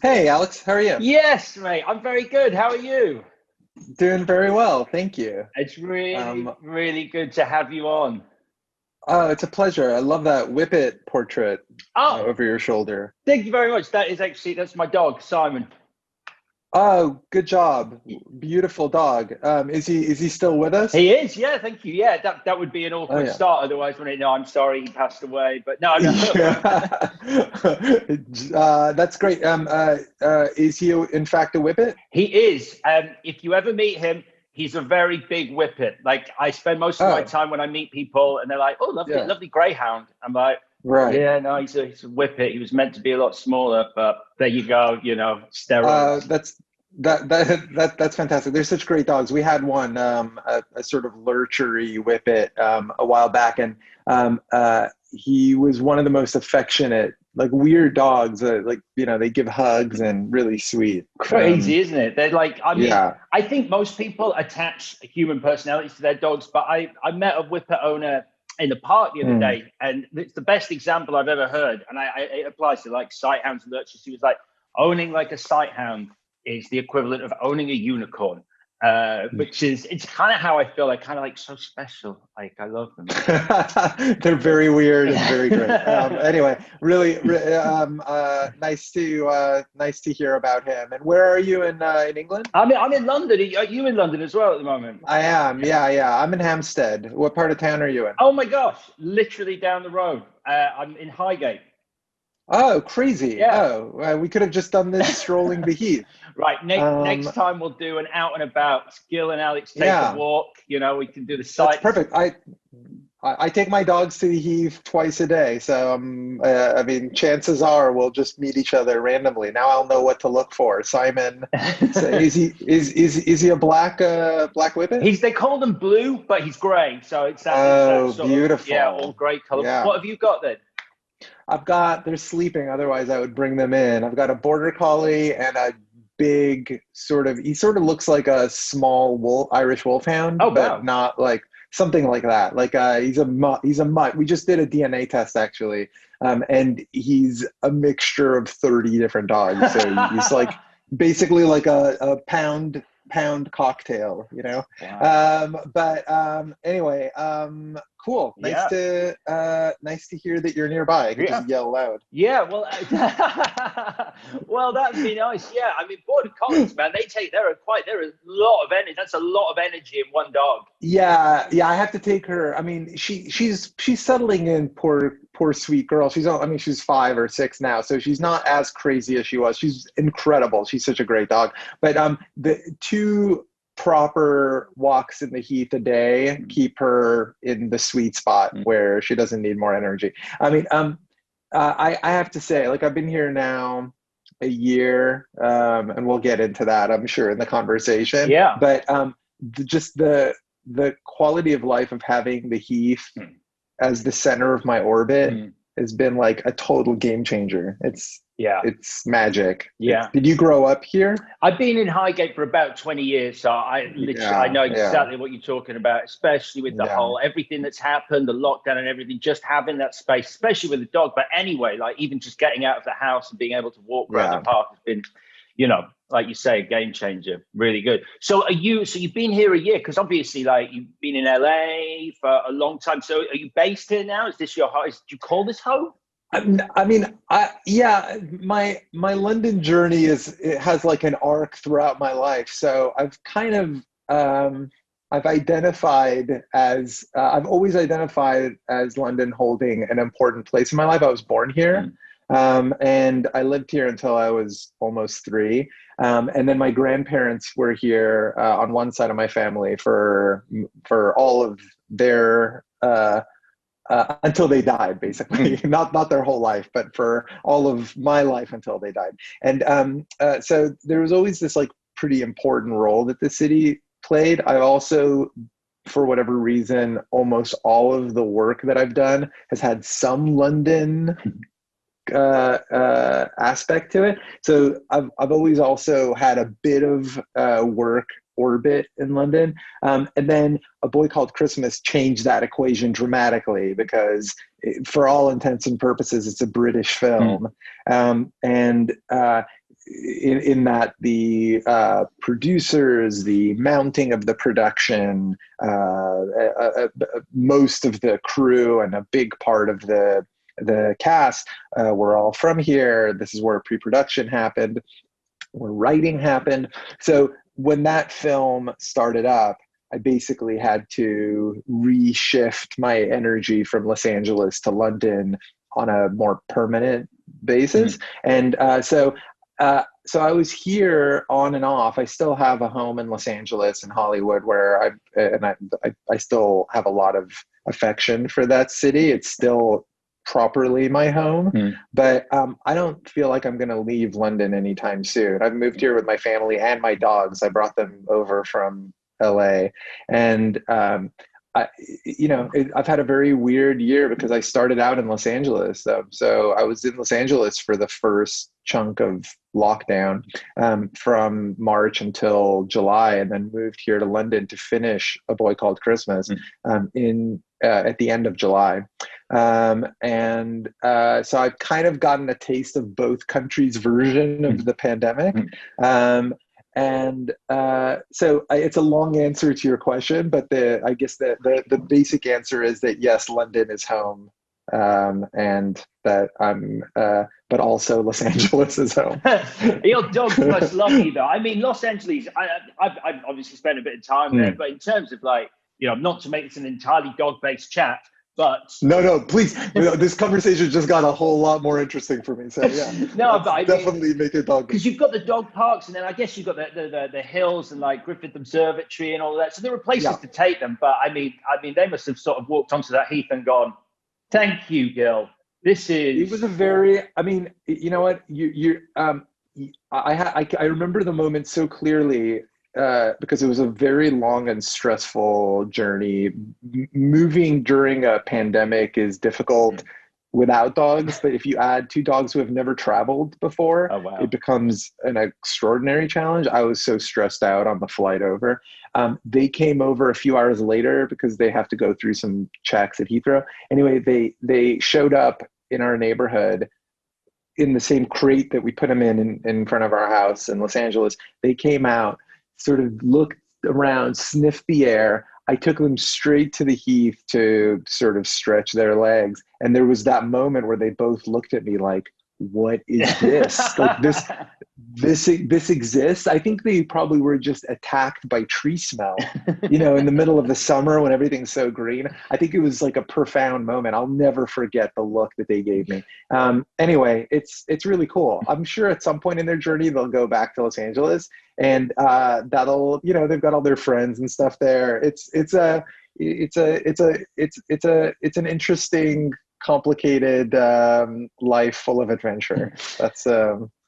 Hey, Alex, how are you? Yes, mate. I'm very good. How are you? Doing very well, thank you. It's really, Um, really good to have you on. oh, it's a pleasure. I love that Whippet portrait Oh, over your shoulder. thank you very much. That's my dog, Simon. Oh, good job. Beautiful dog. Is he still with us? He is, yeah, thank you. Yeah, that would be an Oh awkward yeah. start otherwise, wouldn't it? No, I'm sorry, he passed away. But no, no. Yeah. That's great. Is he in fact a Whippet? He is. If you ever meet him, he's a very big whippet. Like I spend most of my Oh, time when I meet people and they're like, "Oh, lovely, yeah. lovely greyhound." I'm like, Right. "Yeah, no, he's a whippet. He was meant to be a lot smaller, but there you go. Steroids." That's that's fantastic. They're such great dogs. We had one, a sort of lurchery whippet, a while back, and he was one of the most affectionate, like weird dogs. Like they give hugs and really sweet. Crazy, isn't it? They're like, I mean, Yeah. I think most people attach human personalities to their dogs, but I met a whippet owner in the park the other Mm. day, and it's the best example I've ever heard. And it applies to like sight hounds and lurchers. He was like, owning like a sight hound is the equivalent of owning a unicorn, which is, it's kind of how I feel. Like, kind of like so special. Like, I love them. They're very weird and very great. Yeah. Anyway, really, nice to hear about him. And where are you in England? I'm in London. Are you in London as well at the moment? I am. Yeah, yeah. I'm in Hampstead. What part of town are you in? Oh my gosh, literally down the road. I'm in Highgate. Oh, crazy. Yeah. Oh, we could have just done this strolling the heath. Right. Next Um, time we'll do an out and about. Gil and Alex take a yeah, walk. We can do the that's sights. perfect. I take my dogs to the heath twice a day, so I mean, chances are we'll just meet each other randomly. Now I'll know what to look for. Simon, so is he a black whippet? They call him blue, but he's grey. So it's that Oh, sort of, yeah, all beautiful. grey colour. Yeah. What have you got then? They're sleeping, otherwise I would bring them in. I've got a border collie and a he sort of looks like a small Irish wolfhound, Oh but wow. not like something like that. Like he's a mutt. We just did a DNA test actually. And he's a mixture of 30 different dogs. So he's like basically like a pound cocktail, you know? Wow. But anyway, cool. Yeah. Nice to hear that you're nearby. I could Yeah. just yell loud. Yeah, well, well, that'd be nice. Yeah, I mean, border collies, man, they're a lot of energy. That's a lot of energy in one dog. Yeah, yeah, I have to take her. I mean, she's settling in, poor sweet girl. I mean, she's 5 or 6 now, so she's not as crazy as she was. She's incredible. She's such a great dog. But the two proper walks in the heath a day keep her in the sweet spot Mm. where she doesn't need more energy. I mean, I have to say, like, I've been here now a year, and we'll get into that, I'm sure, in the conversation. Yeah. But just the quality of life of having the heath Mm. as the center of my orbit Mm. has been like a total game changer. Yeah. It's magic. Yeah. Did you grow up here? I've been in Highgate for about 20 years, so I Yeah, know yeah, exactly what you're talking about, especially with the yeah, whole everything that's happened, the lockdown and everything, just having that space, especially with the dog. But anyway, like even just getting out of the house and being able to walk around the yeah. park has been, like you say, a game changer. Really good. So you've been here a year because obviously, like you've been in LA for a long time. So are you based here now? Is this your home? Do you call this home? I mean, yeah, my London journey it has like an arc throughout my life. So I've kind of I've always identified as London holding an important place in my life. I was born here, Mm. and I lived here until I was almost 3. And then my grandparents were here on one side of my family for all of their until they died, basically. Mm. Not their whole life, but for all of my life until they died. And so there was always this like pretty important role that the city played. I also, for whatever reason, almost all of the work that I've done has had some London aspect to it. So I've always also had a bit of work orbit in London. And then A Boy Called Christmas changed that equation dramatically because for all intents and purposes, it's a British Mm. film. And in that the producers, the mounting of the production, most of the crew, and a big part of the cast were all from here. This is where pre-production happened, where writing happened. So when that film started up, I basically had to reshift my energy from Los Angeles to London on a more permanent basis. And so I was here on and off. I still have a home in Los Angeles and Hollywood where I still have a lot of affection for that city. It's still properly my home, but I don't feel like I'm going to leave London anytime soon. I've moved here with my family and my dogs. I brought them over from LA, and I've had a very weird year because I started out in Los Angeles. So I was in Los Angeles for the first chunk of lockdown, from March until July, and then moved here to London to finish A Boy Called Christmas at the end of July. So I've kind of gotten a taste of both countries' version of the pandemic. So it's a long answer to your question, but I guess the basic answer is that yes, London is home, and that but also Los Angeles is home. Your dog must love you, though. I mean, Los Angeles, I've obviously spent a bit of time there, but in terms of not to make this an entirely dog-based chat, but no, please. This conversation just got a whole lot more interesting for me. So yeah, no, but I definitely make it dog, because you've got the dog parks, and then I guess you've got the hills and like Griffith Observatory and all of that. So there were places to take them, but I mean, they must have sort of walked onto that heath and gone, "Thank you, Gil. This is." It was a very. I mean, you know what? I remember the moment so clearly. Because it was a very long and stressful journey. Moving during a pandemic is difficult without dogs, but if you add two dogs who have never traveled before, it becomes an extraordinary challenge. I was so stressed out on the flight over. They came over a few hours later because they have to go through some checks at Heathrow. Anyway, they showed up in our neighborhood in the same crate that we put them in front of our house in Los Angeles. They came out, sort of looked around, sniffed the air. I took them straight to the heath to sort of stretch their legs. And there was that moment where they both looked at me like, what is this? Like this exists. I think they probably were just attacked by tree smell, in the middle of the summer when everything's so green. I think it was like a profound moment. I'll never forget the look that they gave me. Anyway, it's really cool. I'm sure at some point in their journey, they'll go back to Los Angeles, and that'll, they've got all their friends and stuff there. It's an interesting, complicated life full of adventure. That's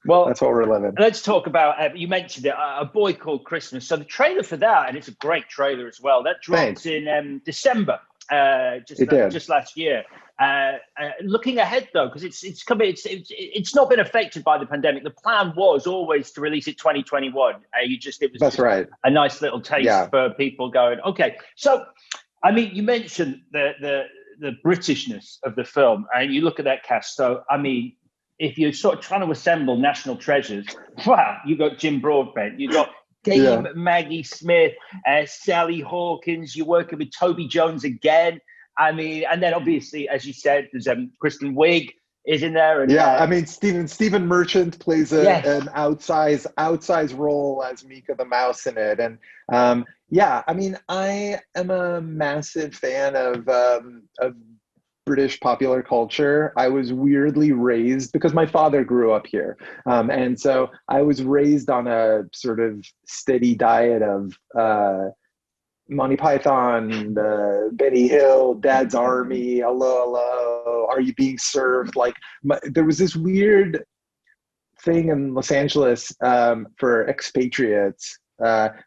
what we're living. Let's talk about, you mentioned it, A Boy Called Christmas. So the trailer for that, and it's a great trailer as well, that dropped in December, just last year. Looking ahead though, because it's not been affected by the pandemic. The plan was always to release it 2021. That's right. A nice little taste for people going, okay. So, I mean, you mentioned the Britishness of the film, and you look at that cast. So, I mean, if you're sort of trying to assemble national treasures, wow, you got Jim Broadbent, you got Dame Maggie Smith, Sally Hawkins, you're working with Toby Jones again. I mean, and then obviously, as you said, there's Kristen Wiig is in there. And, I mean, Stephen Merchant plays an outsized role as Mika the Mouse in it. And I mean, I am a massive fan of British popular culture. I was weirdly raised because my father grew up here. And so I was raised on a sort of steady diet of Monty Python, Benny Hill, Dad's Army, hello, are you being served? Like, there was this weird thing in Los Angeles for expatriates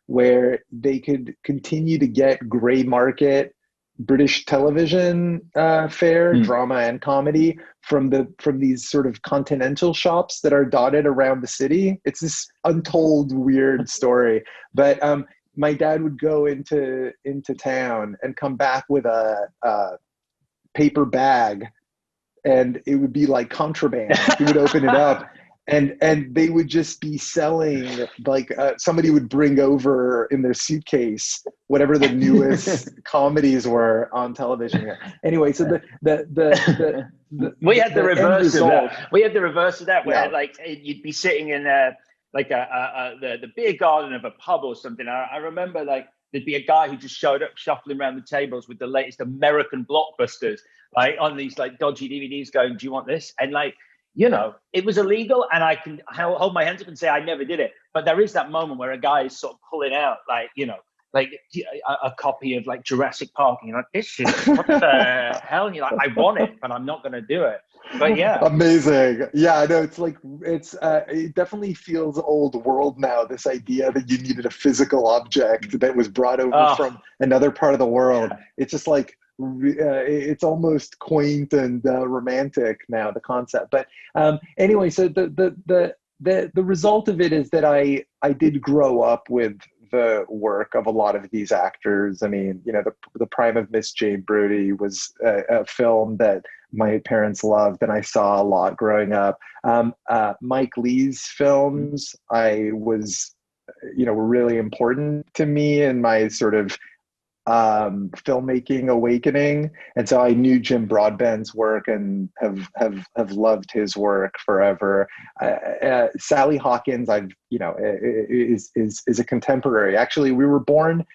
where they could continue to get gray market British television fare, drama and comedy from these sort of continental shops that are dotted around the city. It's this untold weird story, but my dad would go into town and come back with a paper bag, and it would be like contraband. He would open it up, and they would just be selling, like, somebody would bring over in their suitcase whatever the newest comedies were on television. Anyway, so we had the reverse of that. We had the reverse of that, where Yeah. like you'd be sitting in like the beer garden of a pub or something. I remember like there'd be a guy who just showed up shuffling around the tables with the latest American blockbusters, like on these like dodgy DVDs, going, "Do you want this?" And like, you know, it was illegal, and I can hold my hands up and say I never did it. But there is that moment where a guy is sort of pulling out, like, you know, like a copy of like Jurassic Park, and you're like, "This is what the hell?" And you're like, "I want it, but I'm not going to do it." But yeah, amazing. Yeah, I know. It's like it definitely feels old world now. This idea that you needed a physical object that was brought over from another part of the world. Yeah. It's just like it's almost quaint and romantic now, the concept. But anyway, so the result of it is that I did grow up with the work of a lot of these actors. I mean, you know, the prime of Miss Jane Brodie was a film that my parents loved, and I saw a lot growing up. Mike Leigh's films, were really important to me in my sort of filmmaking awakening, and so I knew Jim Broadbent's work and have loved his work forever. Sally Hawkins, is a contemporary. Actually, we were born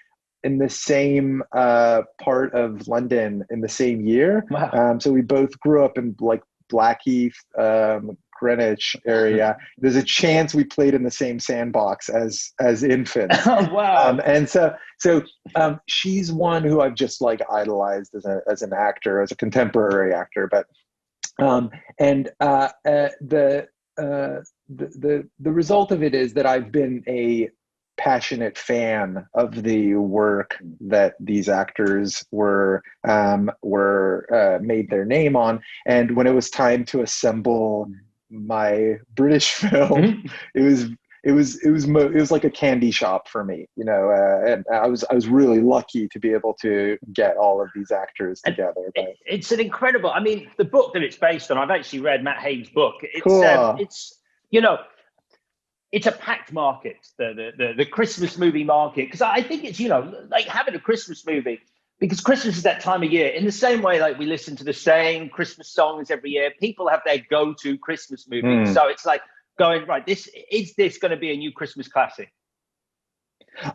in the same part of London in the same year. Wow. So we both grew up in like Blackheath, Greenwich area. There's a chance we played in the same sandbox as infants. Oh, wow. And so she's one who I've just like idolized as an actor, as a contemporary actor. But the result of it is that I've been a passionate fan of the work that these actors were made their name on. And when it was time to assemble my British film, it was like a candy shop for me, you know. And I was really lucky to be able to get all of these actors together. It's an incredible. I mean, the book that it's based on, I've actually read Matt Haig's book. It's cool. It's a packed market, the Christmas movie market, because I think it's, you know, like having a Christmas movie, because Christmas is that time of year. In the same way, like we listen to the same Christmas songs every year, people have their go-to Christmas movie. So it's like going, right, is this going to be a new Christmas classic?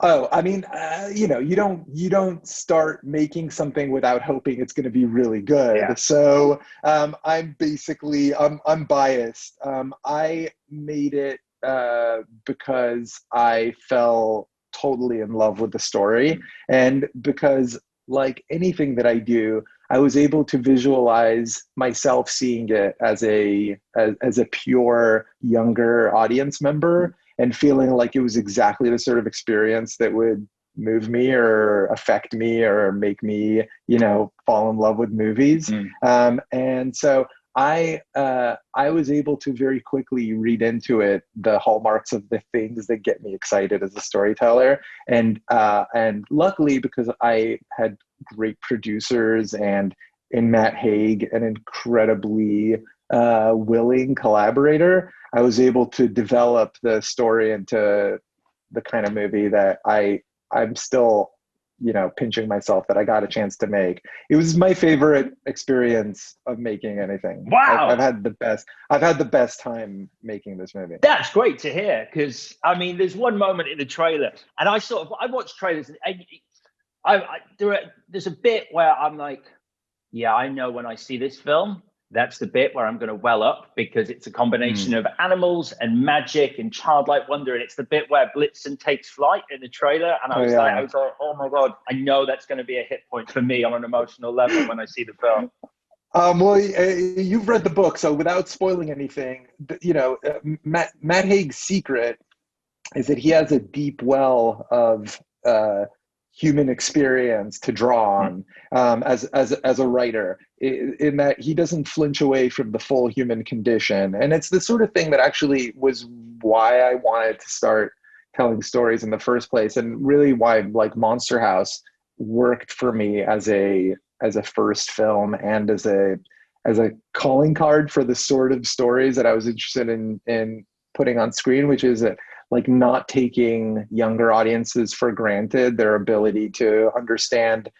Oh, I mean, you don't start making something without hoping it's going to be really good. Yeah. So I'm biased. I made it because I fell totally in love with the story, and because, like anything that I do, I was able to visualize myself seeing it as a pure younger audience member, and feeling like it was exactly the sort of experience that would move me or affect me or make me, you know, fall in love with movies. And so I was able to very quickly read into it the hallmarks of the things that get me excited as a storyteller, and luckily, because I had great producers and in Matt Haig, an incredibly willing collaborator, I was able to develop the story into the kind of movie that I'm still, you know, pinching myself that I got a chance to make. It was my favorite experience of making anything. Wow. I've had the best time making this movie. That's great to hear, because I mean, there's one moment in the trailer, and I watch trailers, and there's a bit where I'm like, yeah, I know when I see this film, that's the bit where I'm going to well up, because it's a combination of animals and magic and childlike wonder. And it's the bit where Blitzen takes flight in the trailer. And I was like, oh my God, I know that's going to be a hit point for me on an emotional level when I see the film. Well, you've read the book, so without spoiling anything, you know, Matt Haig's secret is that he has a deep well of human experience to draw on as a writer, in that he doesn't flinch away from the full human condition. And it's the sort of thing that actually was why I wanted to start telling stories in the first place, and really why like Monster House worked for me as a first film and as as a calling card for the sort of stories that I was interested in putting on screen, which is like not taking younger audiences for granted, their ability to understand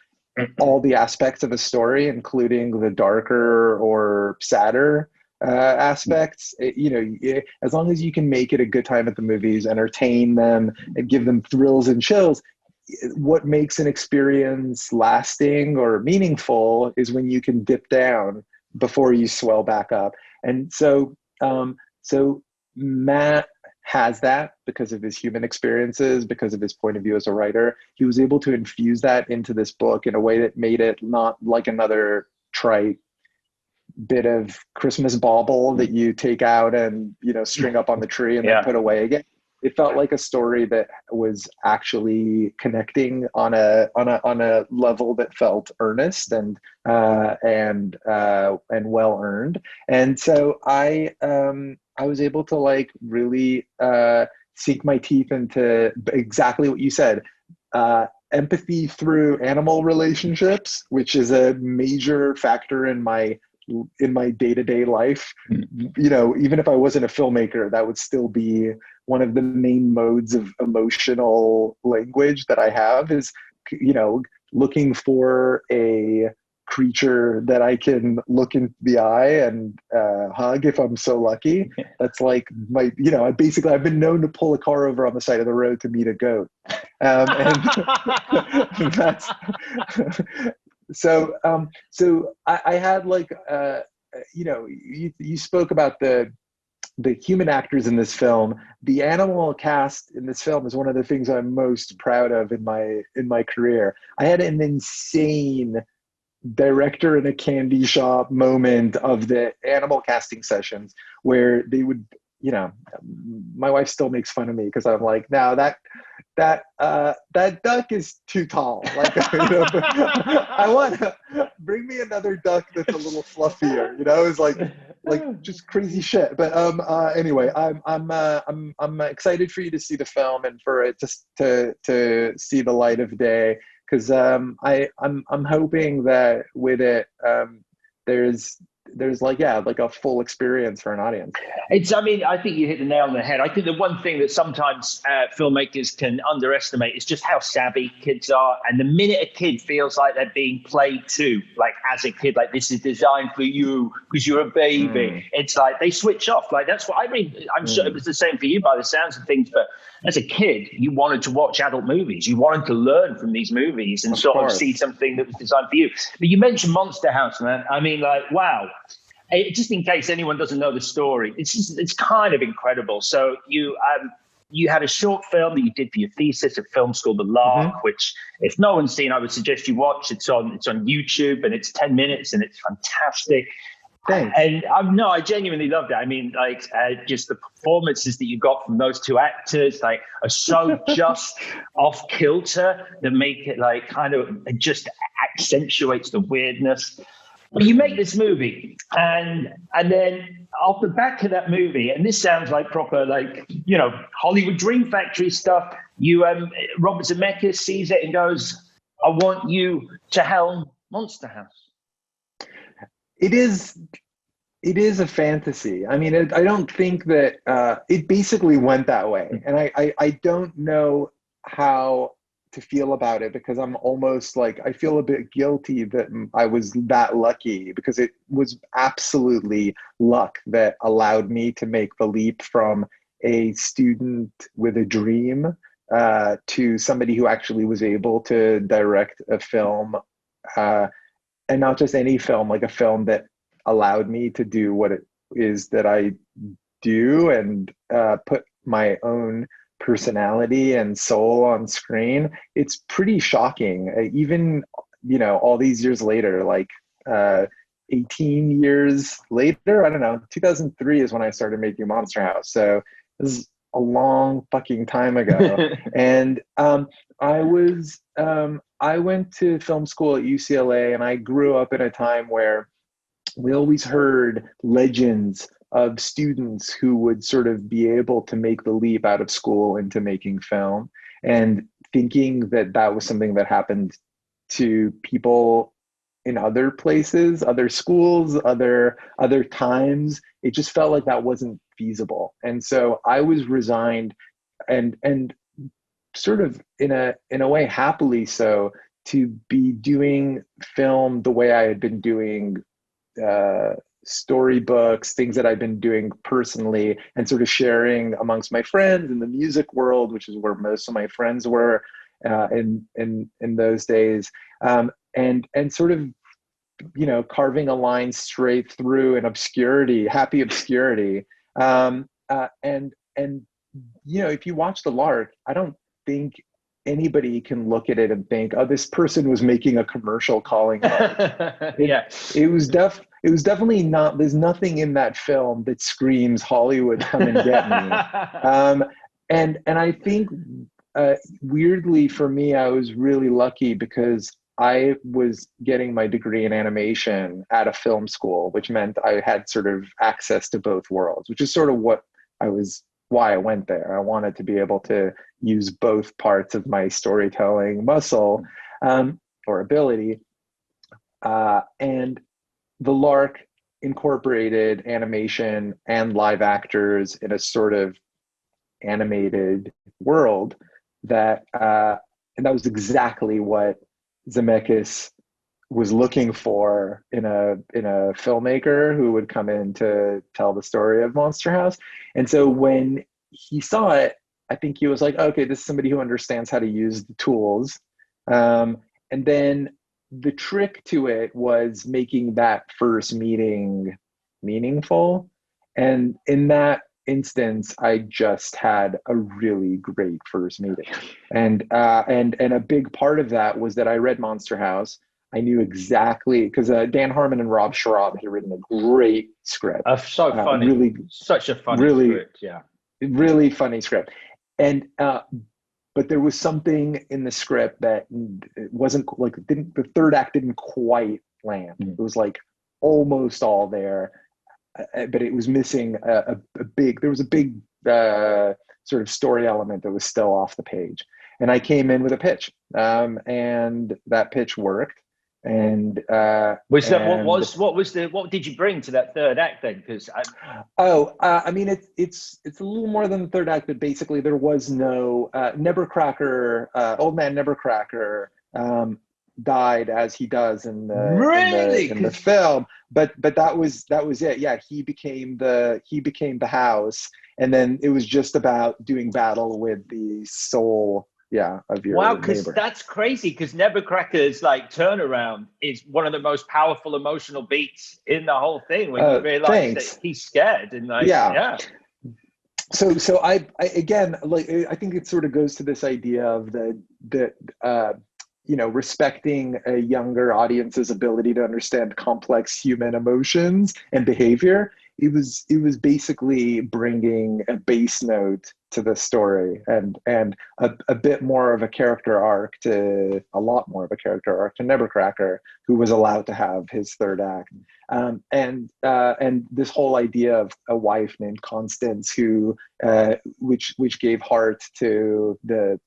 all the aspects of a story, including the darker or sadder aspects. As long as you can make it a good time at the movies, entertain them, and give them thrills and chills, what makes an experience lasting or meaningful is when you can dip down before you swell back up. And so Matt has that because of his human experiences, because of his point of view as a writer. He was able to infuse that into this book in a way that made it not like another trite bit of Christmas bauble that you take out and, string up on the tree and then put away again. It felt like a story that was actually connecting on a level that felt earnest and well earned. And so I was able to like really sink my teeth into exactly what you said. Empathy through animal relationships, which is a major factor in my day-to-day life. Even if I wasn't a filmmaker, that would still be one of the main modes of emotional language that I have, is looking for a creature that I can look into the eye and hug if I'm so lucky. That's like my, I've been known to pull a car over on the side of the road to meet a goat. And that's so I had like, you spoke about the human actors in this film. The animal cast in this film is one of the things I'm most proud of in my career. I had an insane director in a candy shop moment of the animal casting sessions where they would, my wife still makes fun of me because I'm like, no, that duck is too tall. Like, I want to bring me another duck that's a little fluffier. It's like just crazy shit. But anyway, I'm excited for you to see the film and for it to see the light of day. Because I'm hoping that with it, there's like a full experience for an audience. I think you hit the nail on the head. I think the one ththing that sometimes filmmakers can underestimate is just how savvy kids are. And the minute a kid feels like they're being played to, like as a kid, like this is designed for you because you're a baby, it's like they switch off. Like that's what I mean. I'm sure it was the same for you by the sounds of things. But as a kid, you wanted to watch adult movies. You wanted to learn from these movies and sort of see something that was designed for you. But you mentioned Monster House, man. I mean, like, wow. Just in case anyone doesn't know the story, it's kind of incredible. So you had a short film that you did for your thesis at film school, The Lark, which if no one's seen, I would suggest you watch. It's on YouTube and it's 10 minutes and it's fantastic. Thanks. And I genuinely loved it. I mean, like just the performances that you got from those two actors, like are so just off kilter that make it like kind of it just accentuates the weirdness. But you make this movie, and then off the back of that movie, and this sounds like proper, like, Hollywood Dream Factory stuff. Robert Zemeckis sees it and goes, "I want you to helm Monster House." It is a fantasy. I mean, I don't think that it basically went that way, and I don't know how to feel about it, because I'm almost like, I feel a bit guilty that I was that lucky, because it was absolutely luck that allowed me to make the leap from a student with a dream to somebody who actually was able to direct a film, and not just any film, like a film that allowed me to do what it is that I do and put my own personality and soul on screen. It's pretty shocking. Even, all these years later, like 18 years later, I don't know, 2003 is when I started making Monster House. So this is a long fucking time ago. And I went to film school at UCLA, and I grew up in a time where we always heard legends of students who would sort of be able to make the leap out of school into making film, and thinking that that was something that happened to people in other places, other schools, other times. It just felt like that wasn't feasible. And so I was resigned, and sort of in a way happily so, to be doing film the way I had been doing storybooks, things that I've been doing personally, and sort of sharing amongst my friends in the music world, which is where most of my friends were in those days, and sort of, carving a line straight through an obscurity, happy obscurity, and if you watch The Lark, I don't think anybody can look at it and think, oh, this person was making a commercial calling it. Yeah. It was definitely not. There's nothing in that film that screams Hollywood, come and get me. And I think weirdly for me, I was really lucky because I was getting my degree in animation at a film school, which meant I had sort of access to both worlds, which is sort of why I went there. I wanted to be able to use both parts of my storytelling muscle, or ability. And The Lark incorporated animation and live actors in a sort of animated world and that was exactly what Zemeckis was looking for in a filmmaker who would come in to tell the story of Monster House. And so when he saw it, I think he was like, okay, this is somebody who understands how to use the tools. And then the trick to it was making that first meeting meaningful. And in that instance, I just had a really great first meeting. And a big part of that was that I read Monster House. I knew exactly, because Dan Harmon and Rob Schraub had written a great script. So funny. Such a funny script, yeah. Really funny script. And but there was something in the script that it wasn't like, the third act didn't quite land. It was like almost all there, but it was missing there was a big sort of story element that was still off the page. And I came in with a pitch, and that pitch worked. And what did you bring to that third act then? Because I mean, it's a little more than the third act, but basically there was no Nevercracker. Old man Nevercracker died, as he does in the film. But that was it. Yeah, he became the house, and then it was just about doing battle with the soul. Yeah, of your wow, because neighbor. That's crazy. Because Nevercracker's like turnaround is one of the most powerful emotional beats in the whole thing. When you realize that he's scared and like, yeah. So I again, like, I think it sort of goes to this idea of the respecting a younger audience's ability to understand complex human emotions and behavior. It was basically bringing a bass note to the story and a bit more of a character arc to Nevercracker, who was allowed to have his third act. And this whole idea of a wife named Constance who which gave heart to the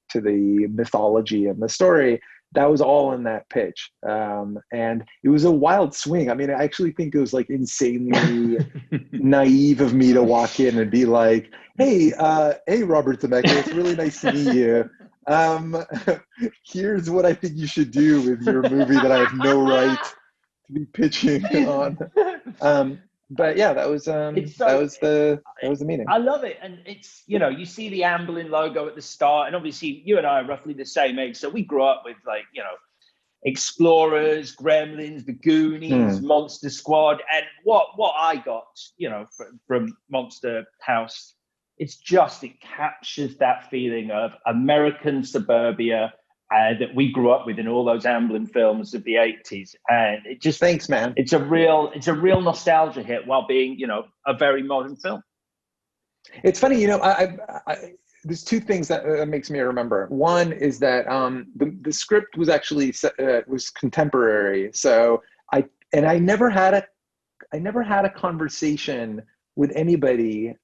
mythology and the story. That was all in that pitch. And it was a wild swing. I mean, I actually think it was like insanely naive of me to walk in and be like, hey, Robert Zemeckis, it's really nice to meet you. Here's what I think you should do with your movie that I have no right to be pitching on. But yeah, that was the meeting. I love it. And it's, you see the Amblin logo at the start, and obviously you and I are roughly the same age. So we grew up with Explorers, Gremlins, The Goonies, Monster Squad. And what I got, from Monster House, it captures that feeling of American suburbia that we grew up with in all those Amblin films of the 80s. And it just, thanks, man. It's a real nostalgia hit while being, a very modern film. It's funny, there's two things that makes me remember. One is that the script was actually was contemporary. So I never had a conversation with anybody.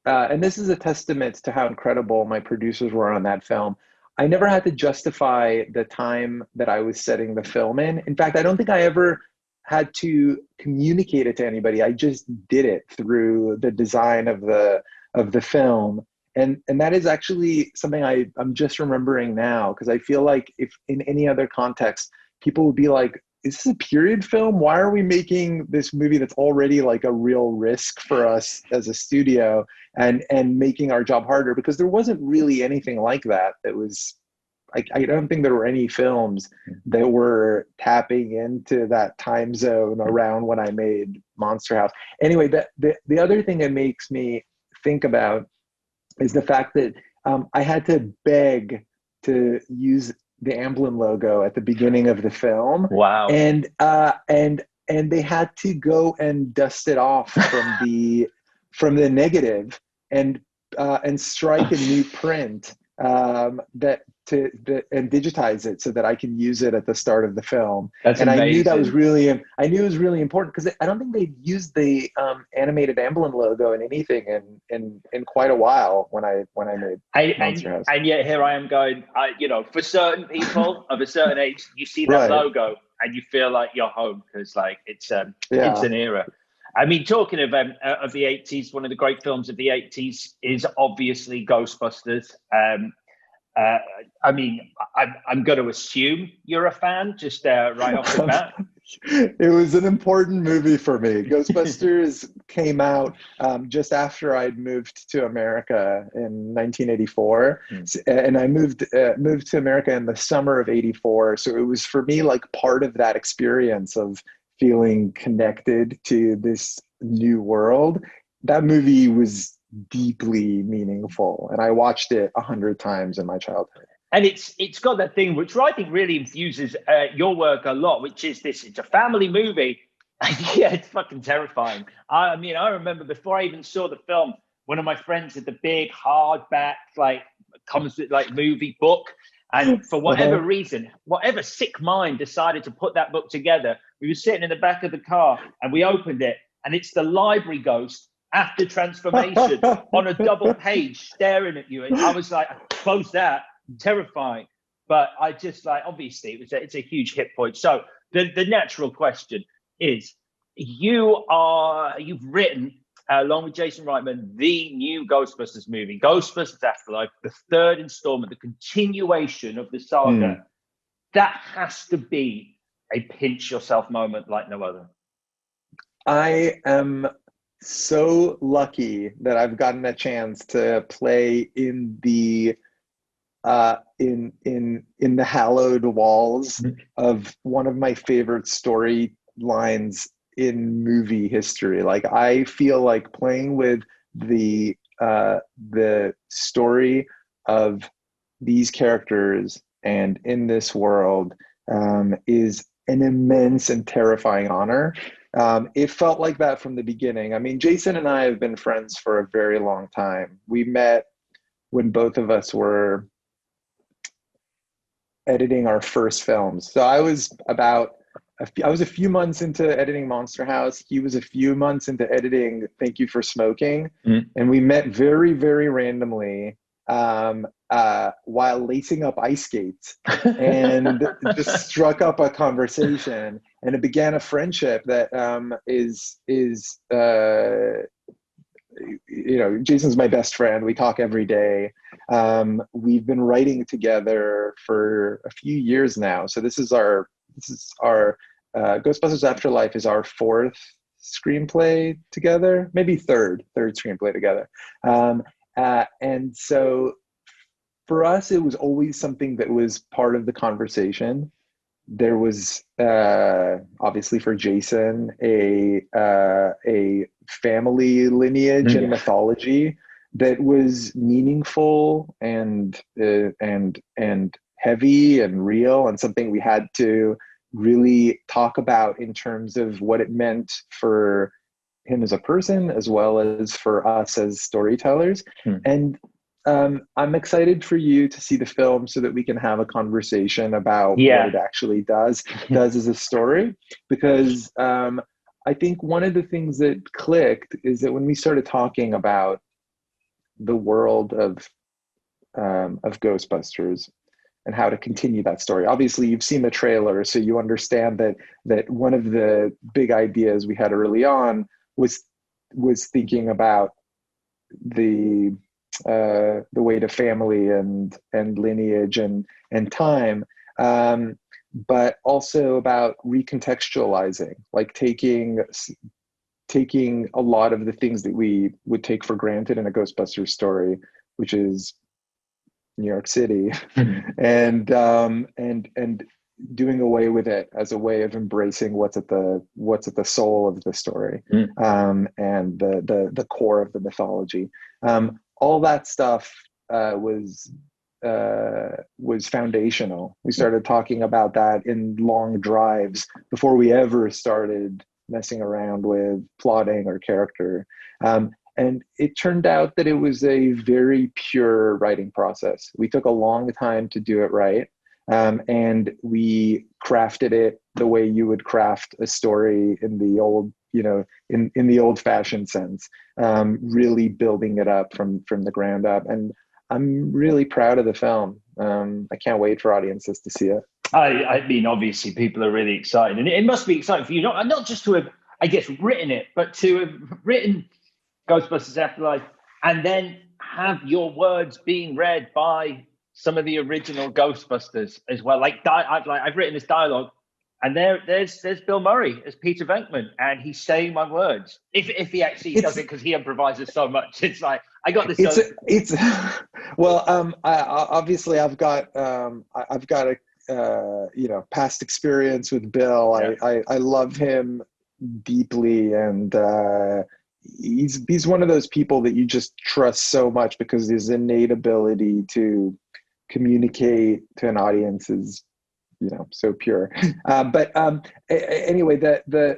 And this is a testament to how incredible my producers were on that film. I never had to justify the time that I was setting the film in. In fact, I don't think I ever had to communicate it to anybody. I just did it through the design of the film. And that is actually something I'm just remembering now, because I feel like if in any other context, people would be like, is this a period film? Why are we making this movie that's already like a real risk for us as a studio and making our job harder? Because there wasn't really anything like that. That was, I don't think there were any films that were tapping into that time zone around when I made Monster House. Anyway, the other thing that makes me think about is the fact that I had to beg to use the Amblin logo at the beginning of the film. Wow. And they had to go and dust it off from the negative and strike a new print and digitize it so that I can use it at the start of the film. That's and amazing. I knew it was really important, because I don't think they'd used the animated Amblin logo in anything in quite a while when I made Monster House. And yet here I am going, for certain people of a certain age, you see that logo and you feel like you're home, because like it's an era. I mean, talking of the 80s, one of the great films of the 80s is obviously Ghostbusters. I mean, I'm going to assume you're a fan, just right off the bat. It was an important movie for me. Ghostbusters came out just after I'd moved to America in 1984, and I moved to America in the summer of '84. So it was for me like part of that experience of feeling connected to this new world. That movie was deeply meaningful, and I watched it 100 times in my childhood. And it's got that thing which I think really infuses your work a lot, which is this: it's a family movie. Yeah, it's fucking terrifying. I mean, I remember before I even saw the film, one of my friends had the big hardback, like comes with like movie book, and for whatever reason, whatever sick mind decided to put that book together, we were sitting in the back of the car and we opened it, and it's the library ghost after transformation on a double page staring at you. And I was like, I closed that, terrifying. But I just like, obviously it's a huge hit point. So the natural question is, you've written along with Jason Reitman the new Ghostbusters movie, Ghostbusters Afterlife, the third installment, the continuation of the saga. That has to be a pinch yourself moment like no other. I am so lucky that I've gotten a chance to play in the in the hallowed walls of one of my favorite storylines in movie history. Like, I feel like playing with the story of these characters and in this world is an immense and terrifying honor. It felt like that from the beginning. I mean, Jason and I have been friends for a very long time. We met when both of us were editing our first films. So I was a few months into editing Monster House. He was a few months into editing Thank You for Smoking. And we met very, very randomly while lacing up ice skates, and just struck up a conversation, and it began a friendship that is Jason's my best friend. We talk every day. We've been writing together for a few years now. So this is our Ghostbusters Afterlife is our fourth screenplay together, maybe third screenplay together. And so for us, it was always something that was part of the conversation. There was obviously for Jason a family lineage and mythology that was meaningful and heavy and real, and something we had to really talk about in terms of what it meant for him as a person, as well as for us as storytellers. And I'm excited for you to see the film so that we can have a conversation about what it actually does as a story. Because I think one of the things that clicked is that when we started talking about the world of Ghostbusters, how to continue that story. Obviously, you've seen the trailer, so you understand that one of the big ideas we had early on was thinking about the weight of family and lineage and time, but also about recontextualizing, like taking a lot of the things that we would take for granted in a Ghostbusters story, which is New York City, and doing away with it as a way of embracing what's at the soul of the story, and the core of the mythology. All that stuff was foundational. We started talking about that in long drives before we ever started messing around with plotting or character. And it turned out that it was a very pure writing process. We took a long time to do it right. And we crafted it the way you would craft a story in the old, in the old fashioned sense, really building it up from the ground up. And I'm really proud of the film. I can't wait for audiences to see it. I mean, obviously, people are really excited, and it must be exciting for you, not just to have, I guess, written it, but to have written Ghostbusters Afterlife and then have your words being read by some of the original Ghostbusters as well. I've written this dialogue, and there's Bill Murray as Peter Venkman, and he's saying my words. If he actually does it, because he improvises so much, it's like I got this. Well, obviously I've got a past experience with Bill. Yeah. I love him deeply, and he's one of those people that you just trust so much because his innate ability to communicate to an audience is so pure. But anyway, the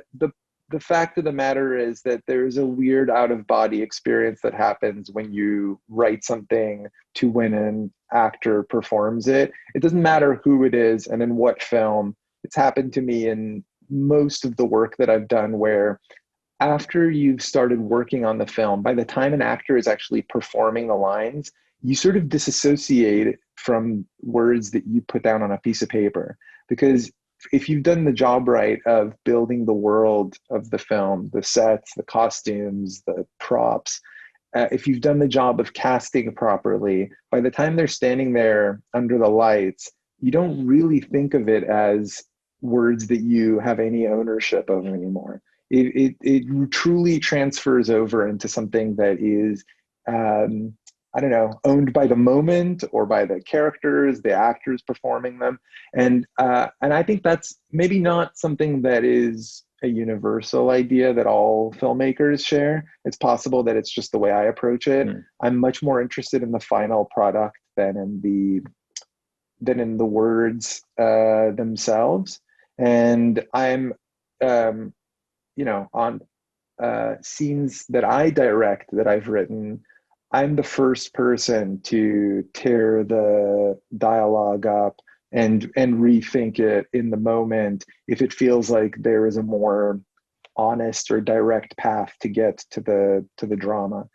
fact of the matter is that there's a weird out-of-body experience that happens when you write something to when an actor performs it. It doesn't matter who it is and in what film. It's happened to me in most of the work that I've done, where after you've started working on the film, by the time an actor is actually performing the lines, you sort of disassociate from words that you put down on a piece of paper. Because if you've done the job right of building the world of the film, the sets, the costumes, the props, if you've done the job of casting properly, by the time they're standing there under the lights, you don't really think of it as words that you have any ownership of anymore. It truly transfers over into something that is, owned by the moment or by the characters, the actors performing them. And I think that's maybe not something that is a universal idea that all filmmakers share. It's possible that it's just the way I approach it. I'm much more interested in the final product than in the words themselves. And I'm, on scenes that I direct, that I've written, I'm the first person to tear the dialogue up and rethink it in the moment if it feels like there is a more honest or direct path to get to the drama.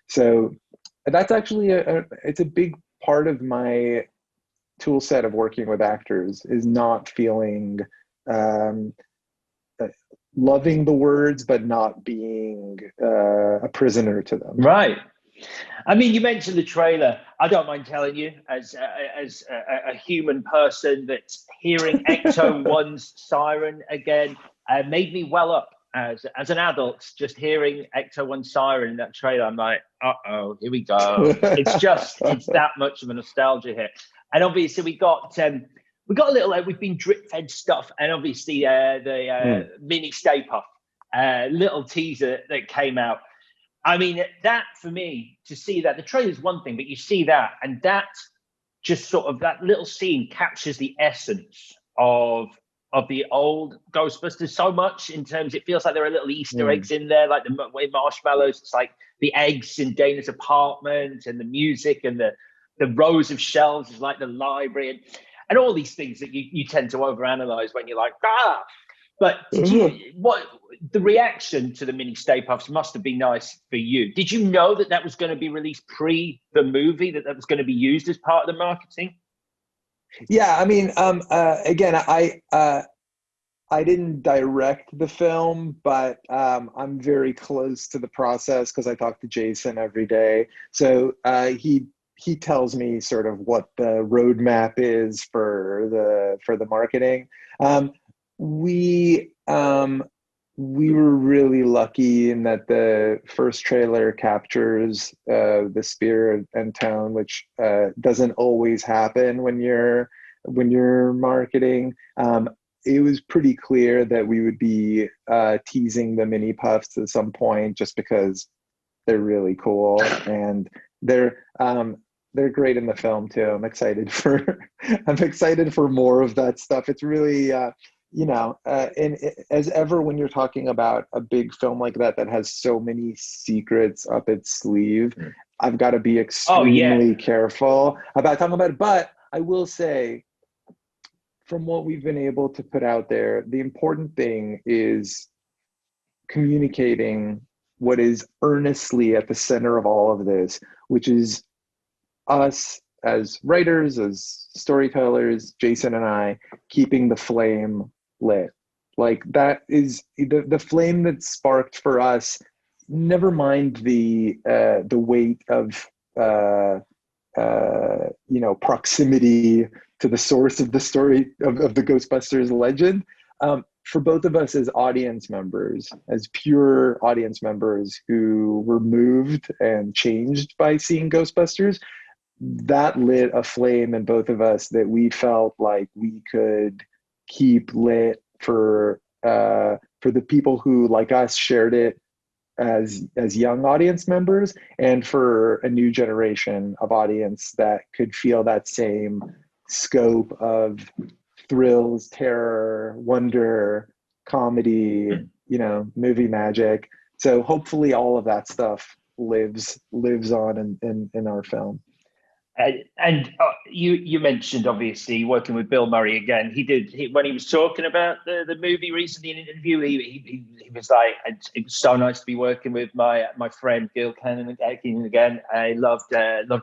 So that's actually it's a big part of my tool set of working with actors, is not feeling loving the words but not being a prisoner to them. Right. I mean, you mentioned the trailer. I don't mind telling you, as a human person, that hearing Ecto 1's siren again made me well up as an adult. Just hearing Ecto 1 siren in that trailer, I'm like, uh-oh, here we go. It's that much of a nostalgia hit. And obviously we got a little, we've been drip fed stuff, and obviously the mini Stay Puft little teaser that came out. I mean, that for me, to see that, the trailer is one thing, but you see that, and that just sort of, that little scene captures the essence of the old Ghostbusters so much, in terms, it feels like there are little Easter eggs in there, like the way marshmallows, it's like the eggs in Dana's apartment, and the music, and the rows of shelves is like the library, and all these things that you tend to overanalyze when you're like, ah. But what the reaction to the mini Stay Puffs must have been nice for you. Did you know that was going to be released pre the movie, that was going to be used as part of the marketing? Yeah, I mean, again, I didn't direct the film, but I'm very close to the process because I talk to Jason every day. So he tells me sort of what the roadmap is for the marketing. Um, we we were really lucky in that the first trailer captures the spirit and tone, which doesn't always happen when you're marketing. It was pretty clear that we would be teasing the mini puffs at some point, just because they're really cool and they're they're great in the film too. I'm excited for I'm excited for more of that stuff. It's really and as ever when you're talking about a big film like that that has so many secrets up its sleeve, I've got to be Oh yeah. extremely careful about talking about it. But I will say, from what we've been able to put out there, the important thing is communicating what is earnestly at the center of all of this, which is us as writers, as storytellers, Jason and I, keeping the flame lit. Like that is the flame that sparked for us. Never mind the weight of proximity to the source of the story of the Ghostbusters legend. For both of us as audience members, as pure audience members who were moved and changed by seeing Ghostbusters, that lit a flame in both of us that we felt like we could keep lit for the people who, like us, shared it as young audience members, and for a new generation of audience that could feel that same scope of thrills, terror, wonder, comedy, movie magic. So hopefully all of that stuff lives on in our film. And you mentioned obviously working with Bill Murray again. When he was talking about the movie recently in an interview. He was like, it was so nice to be working with my friend Gil Kenan again. I loved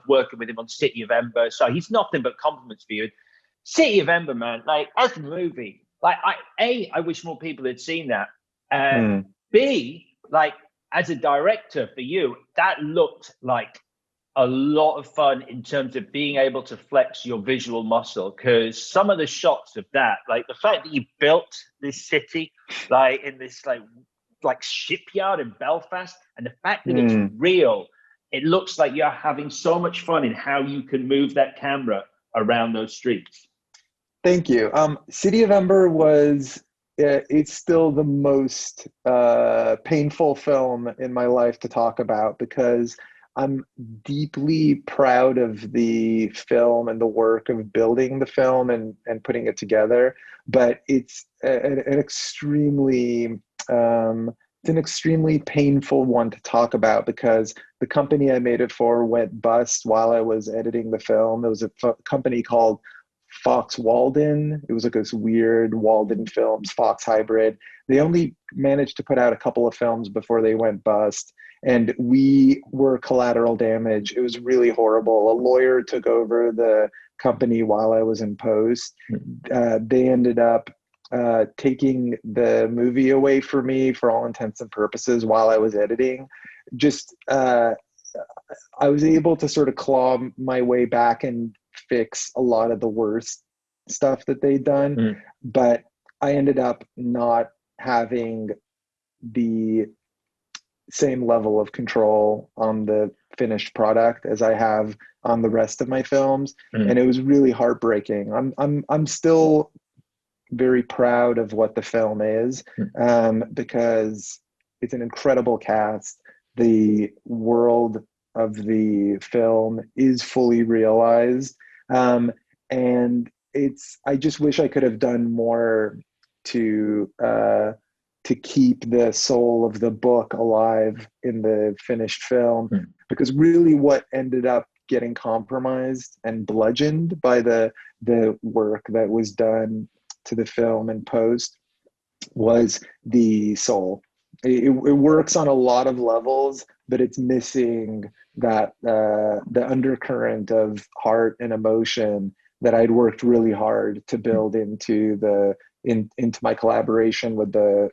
working with him on City of Ember. So he's nothing but compliments for you. City of Ember, man, like as a movie, like I wish more people had seen that. B, like as a director for you, that looked like a lot of fun in terms of being able to flex your visual muscle, because some of the shots of that, like the fact that you built this city like in this like shipyard in Belfast, and the fact that it's real, it looks like you're having so much fun in how you can move that camera around those streets. Thank you. City of Ember was it's still the most painful film in my life to talk about, because I'm deeply proud of the film and the work of building the film and putting it together. But it's an extremely it's an extremely painful one to talk about, because the company I made it for went bust while I was editing the film. It was a company called Fox Walden. It was like this weird Walden Films Fox hybrid. They only managed to put out a couple of films before they went bust, and we were collateral damage. It was really horrible. A lawyer took over the company while I was in post. They ended up taking the movie away from me for all intents and purposes while I was editing. Just I was able to sort of claw my way back and fix a lot of the worst stuff that they'd done, but I ended up not having the same level of control on the finished product as I have on the rest of my films, and it was really heartbreaking. I'm still very proud of what the film is, because it's an incredible cast. The world of the film is fully realized, and I just wish I could have done more to keep the soul of the book alive in the finished film, because really what ended up getting compromised and bludgeoned by the work that was done to the film in post was the soul. It works on a lot of levels, but it's missing that the undercurrent of heart and emotion that I'd worked really hard to build into my collaboration with the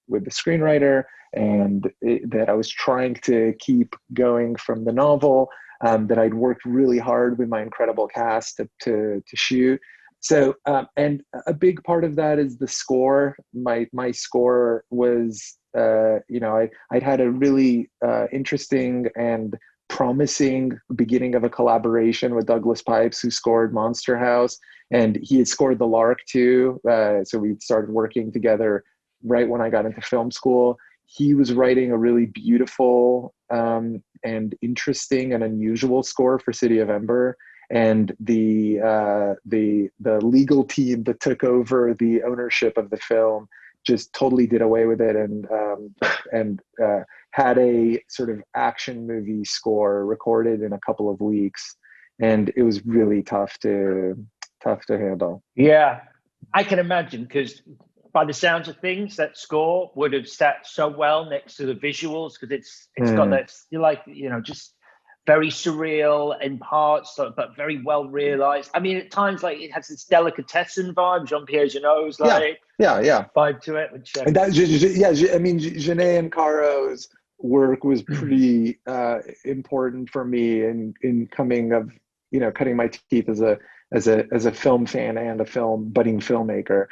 screenwriter, and that I was trying to keep going from the novel, that I'd worked really hard with my incredible cast to shoot. So, and a big part of that is the score. My score was, I'd had a really interesting and promising beginning of a collaboration with Douglas Pipes, who scored Monster House, and he had scored The Lark too. So we started working together right when I got into film school. He was writing a really beautiful and interesting and unusual score for City of Ember. And the legal team that took over the ownership of the film just totally did away with it, and had a sort of action movie score recorded in a couple of weeks, and it was really tough to handle. Yeah, I can imagine, because by the sounds of things, that score would have sat so well next to the visuals, because it's got that, just very surreal in parts, but very well realized. I mean, at times, like, it has this delicatessen vibe, Jean-Pierre Jeannot's vibe to it. Which, and that, I mean, Janae and Caro's work was pretty important for me in cutting my teeth as a film fan and a budding filmmaker,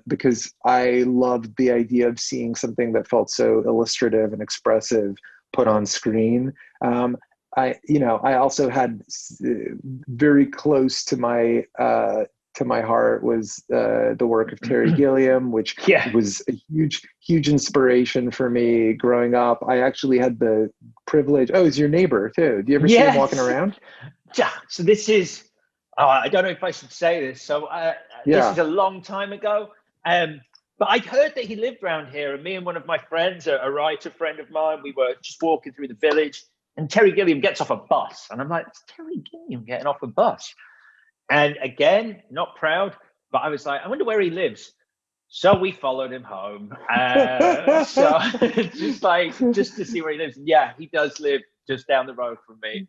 because I loved the idea of seeing something that felt so illustrative and expressive put on screen. I also had very close to my heart was the work of Terry Gilliam, which was a huge inspiration for me growing up. I actually had the privilege. Oh, he's your neighbor too. Do you ever see him walking around? So this is, I don't know if I should say this. So this is a long time ago. But I'd heard that he lived around here, and me and one of my friends, a writer friend of mine, we were just walking through the village, and Terry Gilliam gets off a bus. And I'm like, it's Terry Gilliam getting off a bus. And again, not proud, but I was like, I wonder where he lives. So we followed him home. So just to see where he lives. Yeah, he does live just down the road from me.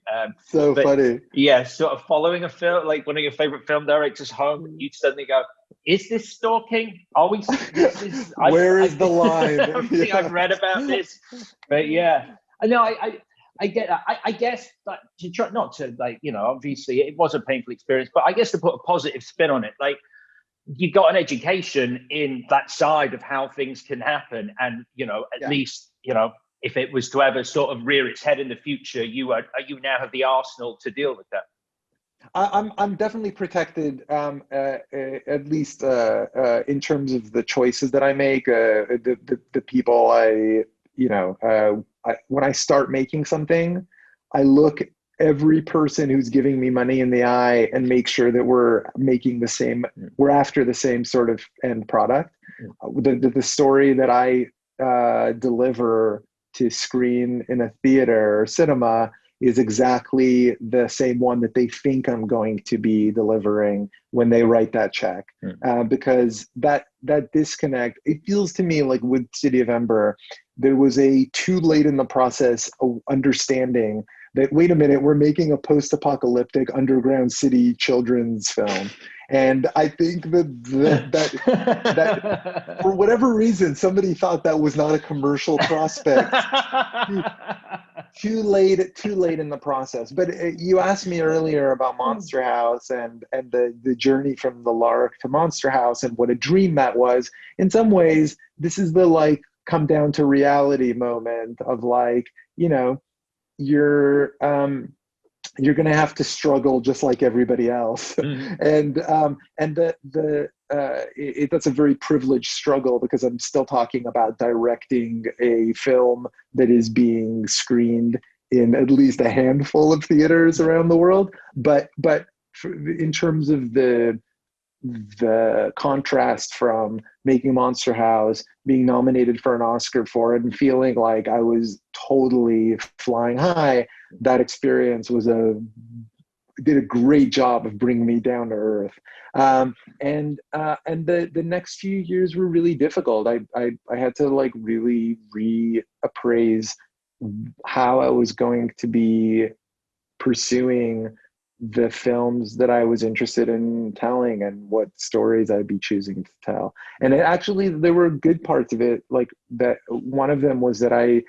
Funny. Yeah, sort of following a film, like one of your favorite film directors home, and you'd suddenly go, is this stalking? Are we? Where is the line? I think I've read about this. But yeah, I get that. I guess that to try not to, obviously it was a painful experience, but I guess to put a positive spin on it, like, you got an education in that side of how things can happen, and at least if it was to ever sort of rear its head in the future, you now have the arsenal to deal with that. I'm definitely protected, at least in terms of the choices that I make. The people when I start making something, I look every person who's giving me money in the eye and make sure that we're after the same sort of end product. The story that I deliver to screen in a theater or cinema is exactly the same one that they think I'm going to be delivering when they write that check. Because that disconnect, it feels to me like with City of Ember, there was a too late in the process of understanding that, wait a minute, we're making a post-apocalyptic underground city children's film. And I think that for whatever reason, somebody thought that was not a commercial prospect. Too late in the process. But you asked me earlier about Monster House and the journey from the Lark to Monster House and what a dream that was. In some ways, this is the come down to reality moment of you're going to have to struggle just like everybody else. And that's a very privileged struggle, because I'm still talking about directing a film that is being screened in at least a handful of theaters around the world. But in terms of the contrast from making Monster House, being nominated for an Oscar for it, and feeling like I was totally flying high, that experience did a great job of bringing me down to earth. And the next few years were really difficult. I had to really reappraise how I was going to be pursuing the films that I was interested in telling and what stories I'd be choosing to tell. And actually, there were good parts of it. Like that, one of them was that I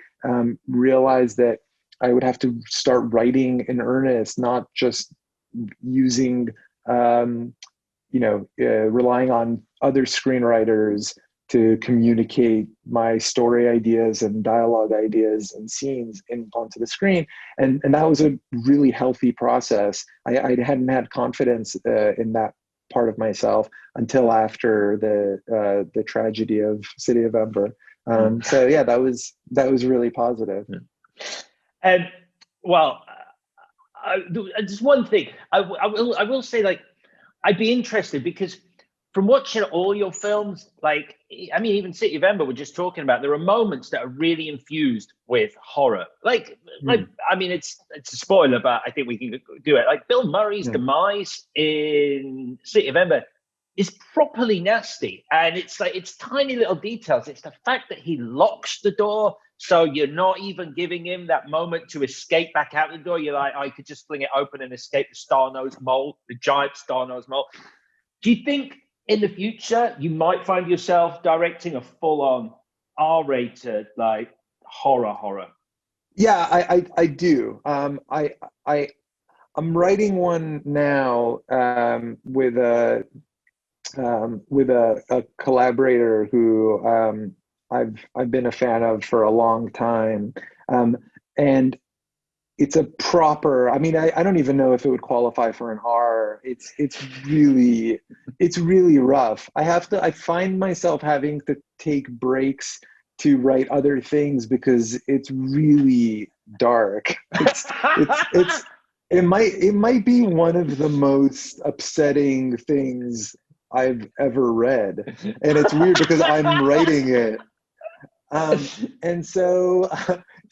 realized that I would have to start writing in earnest, not just using, relying on other screenwriters to communicate my story ideas and dialogue ideas and scenes onto the screen. And that was a really healthy process. I hadn't had confidence in that part of myself until after the tragedy of City of Ember. So yeah, that was really positive. And well, just one thing I will say, like, I'd be interested because from watching all your films, like, I mean, even City of Ember, we're just talking about, there are moments that are really infused with horror. Like I mean, it's a spoiler, but I think we can do it. Like Bill Murray's demise in City of Ember is properly nasty. And it's like, it's tiny little details. It's the fact that he locks the door, so you're not even giving him that moment to escape back out the door. You're like, I could just fling it open and escape the star-nosed mole, the giant star-nosed mole. Do you think in the future you might find yourself directing a full-on R-rated, like, horror? Yeah, I do. I'm writing one now with a collaborator who I've been a fan of for a long time, and it's a proper. I mean, I don't even know if it would qualify for an R. It's really rough. I find myself having to take breaks to write other things because it's really dark. It might be one of the most upsetting things I've ever read, and it's weird because I'm writing it. And so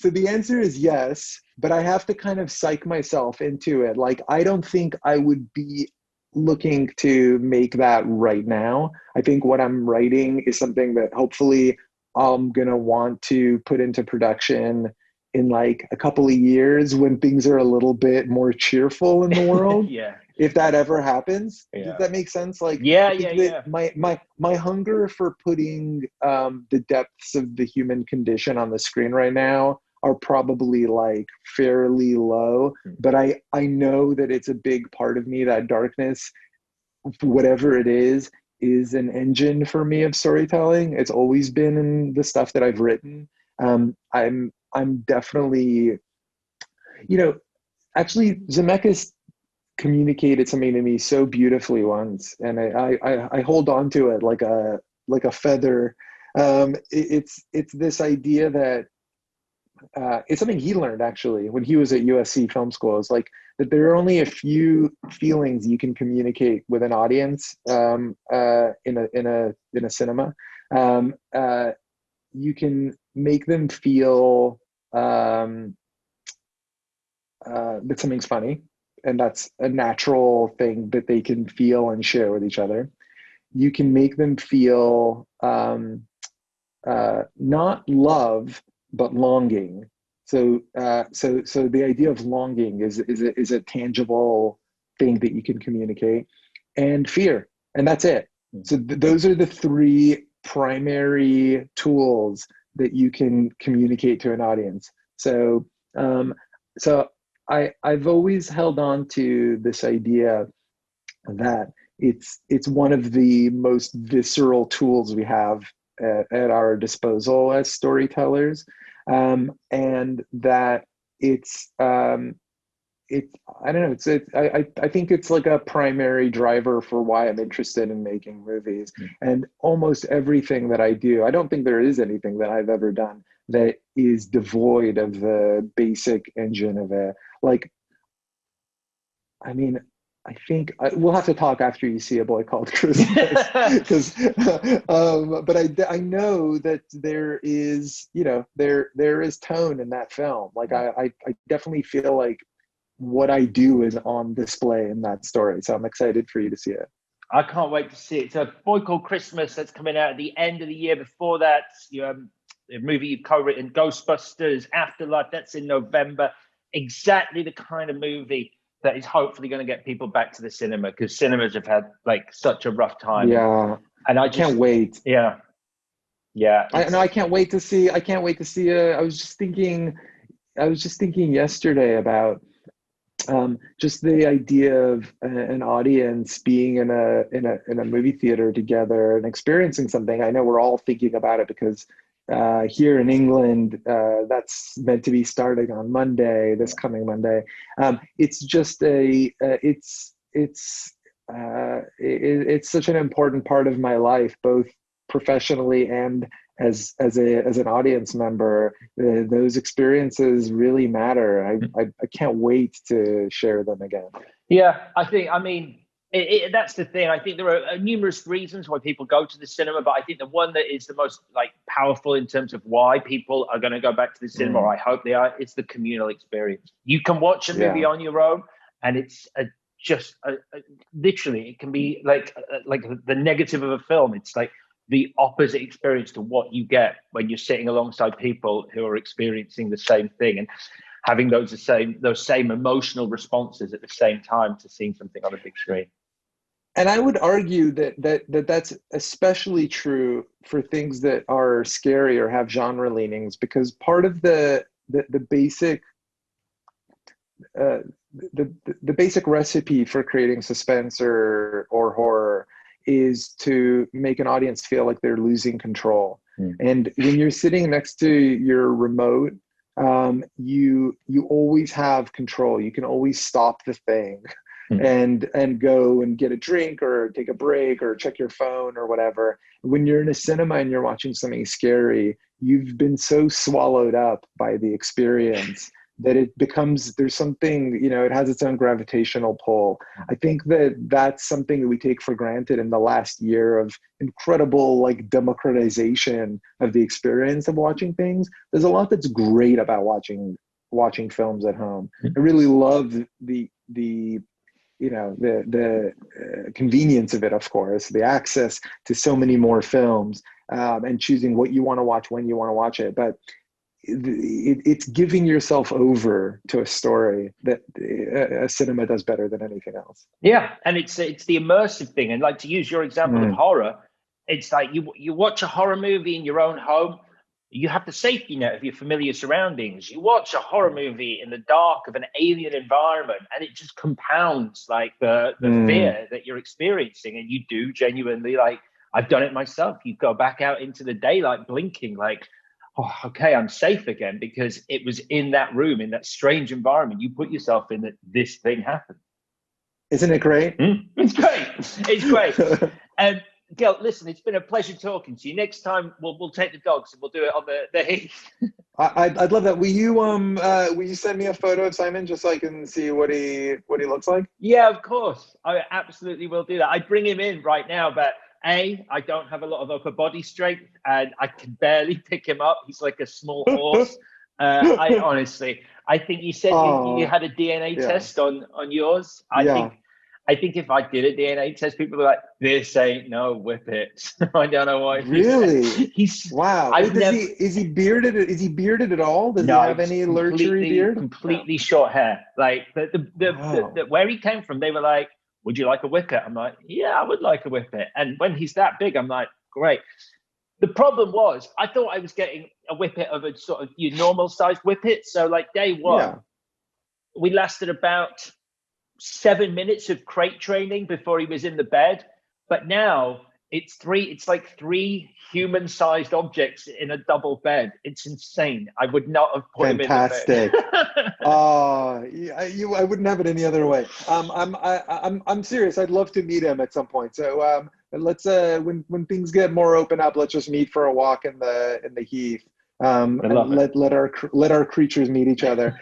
the answer is yes, but I have to kind of psych myself into it. Like, I don't think I would be looking to make that right now. I think what I'm writing is something that hopefully I'm gonna want to put into production in like a couple of years when things are a little bit more cheerful in the world. Yeah. If that ever happens. Yeah. Does that make sense? Like, yeah. My hunger for putting the depths of the human condition on the screen right now are probably like fairly low, but I know that it's a big part of me. That darkness, whatever it is an engine for me of storytelling. It's always been in the stuff that I've written. I'm definitely, actually, Zemeckis communicated something to me so beautifully once, and I hold on to it like a feather. It's this idea that it's something he learned actually when he was at USC Film School. It's like that there are only a few feelings you can communicate with an audience in a cinema. You can make them feel that something's funny, and that's a natural thing that they can feel and share with each other. You can make them feel not love, but longing. So the idea of longing is a tangible thing that you can communicate, and fear, and that's it. So those are the three primary tools that you can communicate to an audience. So I've always held on to this idea that it's one of the most visceral tools we have at our disposal as storytellers, and that it's I don't know, I think it's like a primary driver for why I'm interested in making movies. And almost everything that I do, I don't think there is anything that I've ever done that is devoid of the basic engine of it. Like, I mean, I think we'll have to talk after you see A Boy Called Christmas, but I know that there is, there is tone in that film. Like, I definitely feel like what I do is on display in that story. So I'm excited for you to see it. I can't wait to see it. It's A Boy Called Christmas that's coming out at the end of the year. Before that, the movie you've co-written, Ghostbusters, Afterlife, that's in November. Exactly the kind of movie that is hopefully going to get people back to the cinema, because cinemas have had like such a rough time. Yeah, and I can't wait. Yeah, yeah. I can't wait to see. I can't wait to see. I was just thinking. I was just thinking yesterday about just the idea of an audience being in a movie theater together and experiencing something. I know we're all thinking about it because here in England, that's meant to be starting on Monday, this coming Monday. It's just it's such an important part of my life, both professionally and as an audience member. Those experiences really matter. I can't wait to share them again. Yeah, I mean, that's the thing. I think there are numerous reasons why people go to the cinema, but I think the one that is the most like powerful in terms of why people are going to go back to the cinema, or I hope they are, it's the communal experience. You can watch a movie on your own, and it's literally, it can be like the negative of a film. It's like the opposite experience to what you get when you're sitting alongside people who are experiencing the same thing and having those same emotional responses at the same time to seeing something on a big screen. And I would argue that's especially true for things that are scary or have genre leanings, because part of the basic the basic recipe for creating suspense or horror is to make an audience feel like they're losing control. And when you're sitting next to your remote, you always have control. You can always stop the thing and go and get a drink or take a break or check your phone or whatever. When you're in a cinema and you're watching something scary, you've been so swallowed up by the experience that it becomes, there's something, it has its own gravitational pull. I think that's something that we take for granted in the last year of incredible like democratization of the experience of watching things. There's a lot that's great about watching films at home. I really love the convenience of it, of course, the access to so many more films, and choosing what you want to watch when you want to watch it. But it's giving yourself over to a story that a cinema does better than anything else. Yeah, and it's the immersive thing. And like, to use your example of horror, it's like you watch a horror movie in your own home. You have the safety net of your familiar surroundings. You watch a horror movie in the dark of an alien environment, and it just compounds like the fear that you're experiencing. And you do genuinely, like, I've done it myself. You go back out into the daylight blinking like, oh, okay, I'm safe again, because it was in that room, in that strange environment you put yourself in, that this thing happened. Isn't it great? It's great. It's great. And Gil, listen, it's been a pleasure talking to you. Next time we'll take the dogs and we'll do it on the heath. I'd love that. Will you send me a photo of Simon just so I can see what he looks like? Yeah, of course. I absolutely will do that. I'd bring him in right now, but I don't have a lot of upper body strength, and I can barely pick him up. He's like a small horse. I think you said you had a DNA test on yours. I think if I did a DNA test, people would be like, "This ain't no whippet." I don't know why. Really? He's wow. Is he bearded? Is he bearded at all? Does he have any lurchery beard? Completely short hair. Like the where he came from, they were like, "Would you like a whippet?" I'm like, "Yeah, I would like a whippet." And when he's that big, I'm like, "Great." The problem was, I thought I was getting a whippet of a sort of your normal sized whippet. So like day one, we lasted about 7 minutes of crate training before he was in the bed. But now it's like three human-sized objects in a double bed. It's insane. I would not have put him in the bed. I wouldn't have it any other way. I'm serious. I'd love to meet him at some point. So let's when things get more open up, let's just meet for a walk in the heath. And let our creatures meet each other.